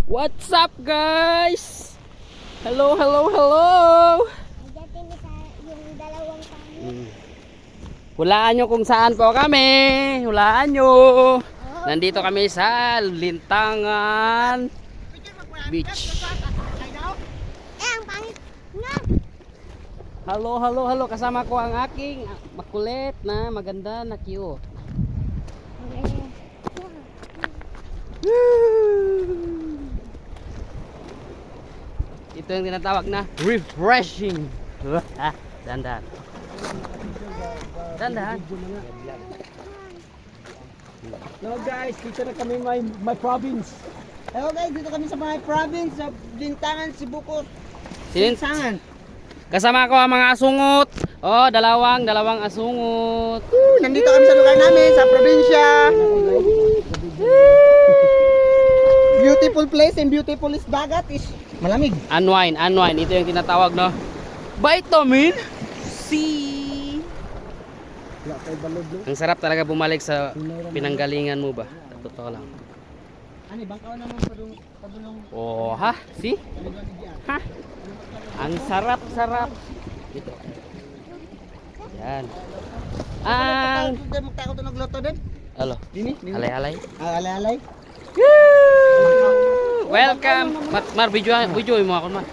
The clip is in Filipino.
What's up guys? Hello, hello, hello. Dating sa yung dalawang kami. Hulaan nyo kung saan po kami. Hulaan nyo. Nandito kami sa Lintangan Beach. Ang pangit nga. Hello, hello, hello. Kasama ko ang aking makulit na maganda na cute. Ito yung tinatawag na refreshing. Dandan. Dandan. Hello guys, dito na kami my province. Hello guys, dito kami sa my province sa Lintangan, Cebu. Lintangan. Kasama ko ang mga asungot. Oh, dalawang asungot. Nandito kami sa lugar namin sa probinsya. Beautiful place and beautiful is dagat is malamig. Unwind. Ito yung tinatawag na vitamin C. Ang sarap talaga bumalik sa pinanggalingan mo ba? Totoo lang. Ani bangkaw naman padulong. Oh, ha? See? Ha? Ang sarap. Ito. Yan. Ang Magtako to nagluto din. alo. Dini. Alay-alay. Alay-alay. Welcome. Mar video mo ako man.